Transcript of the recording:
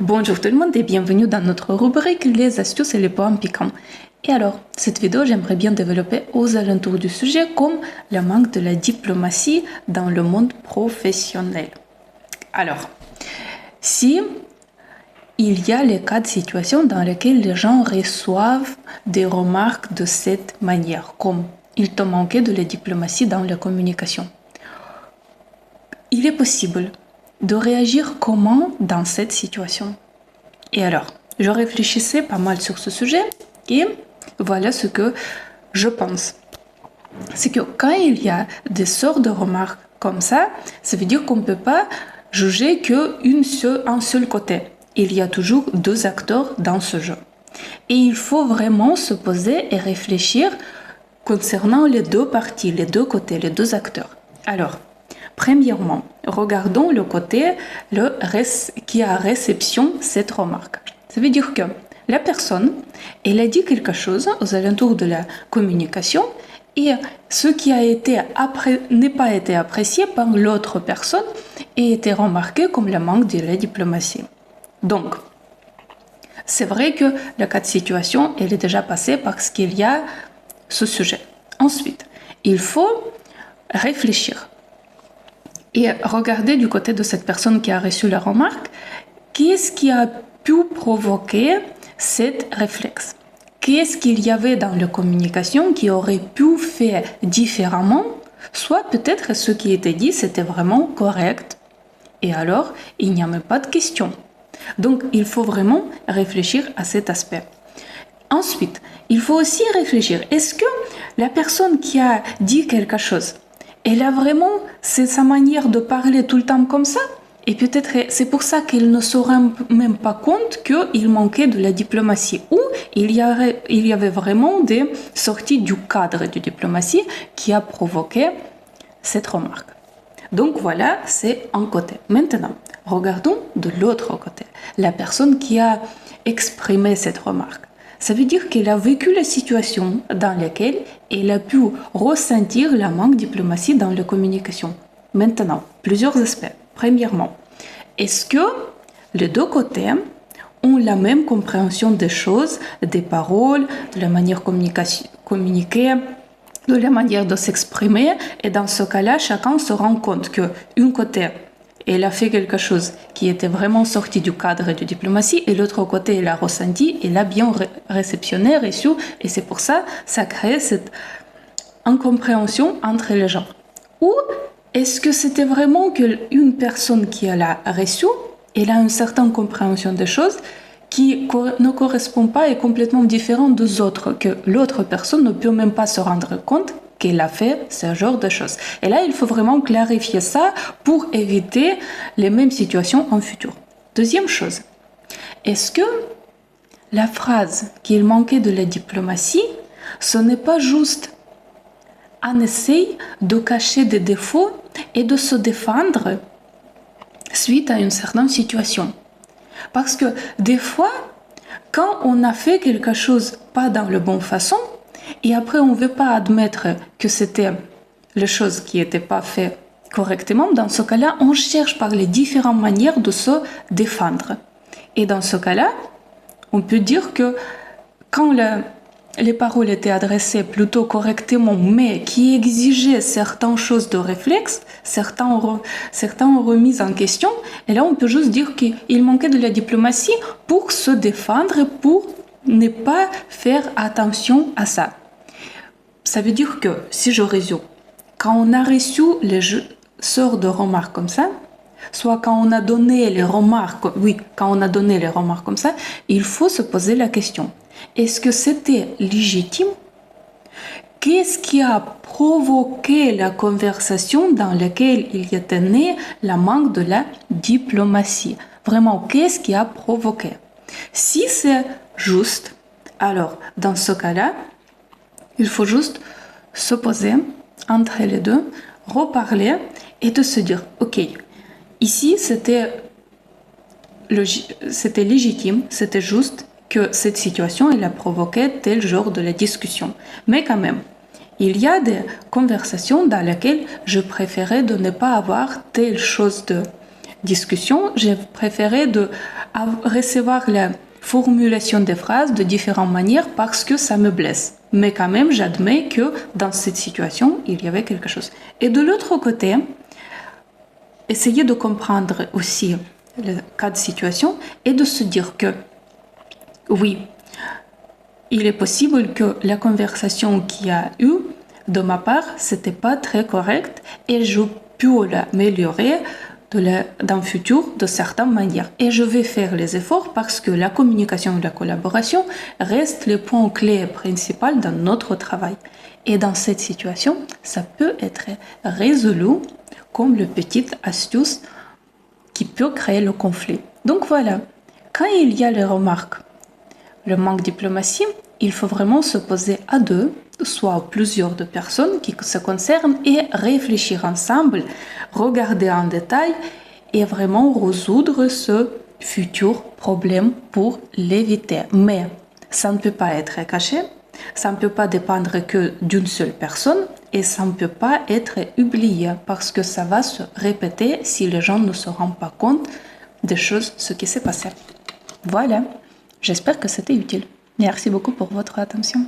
Bonjour tout le monde et bienvenue dans notre rubrique Les astuces et les poèmes piquants. Et alors, cette vidéo, j'aimerais bien développer aux alentours du sujet comme le manque de la diplomatie dans le monde professionnel. Alors, si il y a les cas de situation dans lesquels les gens reçoivent des remarques de cette manière, comme il te manquait de la diplomatie dans la communication, il est possible de réagir comment dans cette situation. Et alors, je réfléchissais pas mal sur ce sujet et voilà ce que je pense. C'est que quand il y a des sortes de remarques comme ça veut dire qu'on ne peut pas juger qu'un seul côté. Il y a toujours deux acteurs dans ce jeu. Et il faut vraiment se poser et réfléchir concernant les deux parties, les deux côtés, les deux acteurs. Alors, premièrement, regardons le côté qui a réception cette remarque. Ça veut dire que la personne, elle a dit quelque chose aux alentours de la communication et ce qui n'a pas été apprécié par l'autre personne et été remarqué comme le manque de la diplomatie. Donc, c'est vrai que le cas de situation, elle est déjà passé parce qu'il y a ce sujet. Ensuite, il faut réfléchir et regarder du côté de cette personne qui a reçu la remarque, qu'est-ce qui a pu provoquer cette réflexe? Qu'est-ce qu'il y avait dans la communication qui aurait pu faire différemment? Soit peut-être ce qui était dit, c'était vraiment correct. Et alors, il n'y a même pas de question. Donc, il faut vraiment réfléchir à cet aspect. Ensuite, il faut aussi réfléchir. Est-ce que la personne qui a dit quelque chose, elle a vraiment, c'est sa manière de parler tout le temps comme ça? Et peut-être c'est pour ça qu'elle ne se rend même pas compte qu'il manquait de la diplomatie. Ou il y avait vraiment des sorties du cadre de diplomatie qui a provoqué cette remarque. Donc voilà, c'est un côté. Maintenant, regardons de l'autre côté. La personne qui a exprimé cette remarque. Ça veut dire qu'elle a vécu la situation dans laquelle elle a pu ressentir le manque de diplomatie dans la communication. Maintenant, plusieurs aspects. Premièrement, est-ce que les deux côtés ont la même compréhension des choses, des paroles, de la manière de communiquer, de la manière de s'exprimer? Et dans ce cas-là, chacun se rend compte qu'un côté, elle a fait quelque chose qui était vraiment sorti du cadre de diplomatie et l'autre côté, elle a ressenti, elle a bien réceptionné, reçu, et c'est pour ça ça crée cette incompréhension entre les gens. Ou est-ce que c'était vraiment qu'une personne qui l'a reçu, elle a une certaine compréhension des choses qui ne correspond pas et est complètement différente des autres, que l'autre personne ne peut même pas se rendre compte qu'elle a fait ce genre de choses. Et là, il faut vraiment clarifier ça pour éviter les mêmes situations en futur. Deuxième chose, est-ce que la phrase qu'il manquait de la diplomatie, ce n'est pas juste un essai de cacher des défauts et de se défendre suite à une certaine situation? Parce que des fois, quand on a fait quelque chose pas dans la bonne façon, et après on ne veut pas admettre que c'était les choses qui n'étaient pas faites correctement, dans ce cas-là, on cherche par les différentes manières de se défendre. Et dans ce cas-là, on peut dire que quand les paroles étaient adressées plutôt correctement, mais qui exigeaient certaines choses de réflexe, certaines remises en question, et là on peut juste dire qu'il manquait de la diplomatie pour se défendre, pour ne pas faire attention à ça. Ça veut dire que, si je résume, quand on a reçu les sortes de remarques comme ça, soit quand on a donné les remarques, comme ça, il faut se poser la question. Est-ce que c'était légitime? Qu'est-ce qui a provoqué la conversation dans laquelle il y était né le manque de la diplomatie? Vraiment, qu'est-ce qui a provoqué? Si c'est juste, alors dans ce cas-là, il faut juste se poser entre les deux, reparler et de se dire, ok, ici c'était légitime, c'était juste que cette situation elle a provoqué tel genre de la discussion. Mais quand même, il y a des conversations dans lesquelles je préférais de ne pas avoir telle chose de discussion, j'ai préféré de à recevoir la formulation des phrases de différentes manières parce que ça me blesse. Mais quand même, j'admets que dans cette situation, il y avait quelque chose. Et de l'autre côté, essayer de comprendre aussi le cas de situation et de se dire que oui, il est possible que la conversation qu'il y a eu de ma part, c'était pas très correct et je peux l'améliorer dans le futur de certaines manières. Et je vais faire les efforts parce que la communication et la collaboration restent les points clés principaux dans notre travail. Et dans cette situation, ça peut être résolu comme le petite astuce qui peut créer le conflit. Donc voilà, quand il y a les remarques, le manque de diplomatie, il faut vraiment se poser à deux, soit plusieurs de personnes qui se concernent et réfléchir ensemble, regarder en détail et vraiment résoudre ce futur problème pour l'éviter. Mais ça ne peut pas être caché, ça ne peut pas dépendre que d'une seule personne et ça ne peut pas être oublié parce que ça va se répéter si les gens ne se rendent pas compte des choses, ce qui s'est passé. Voilà, j'espère que c'était utile. Merci beaucoup pour votre attention.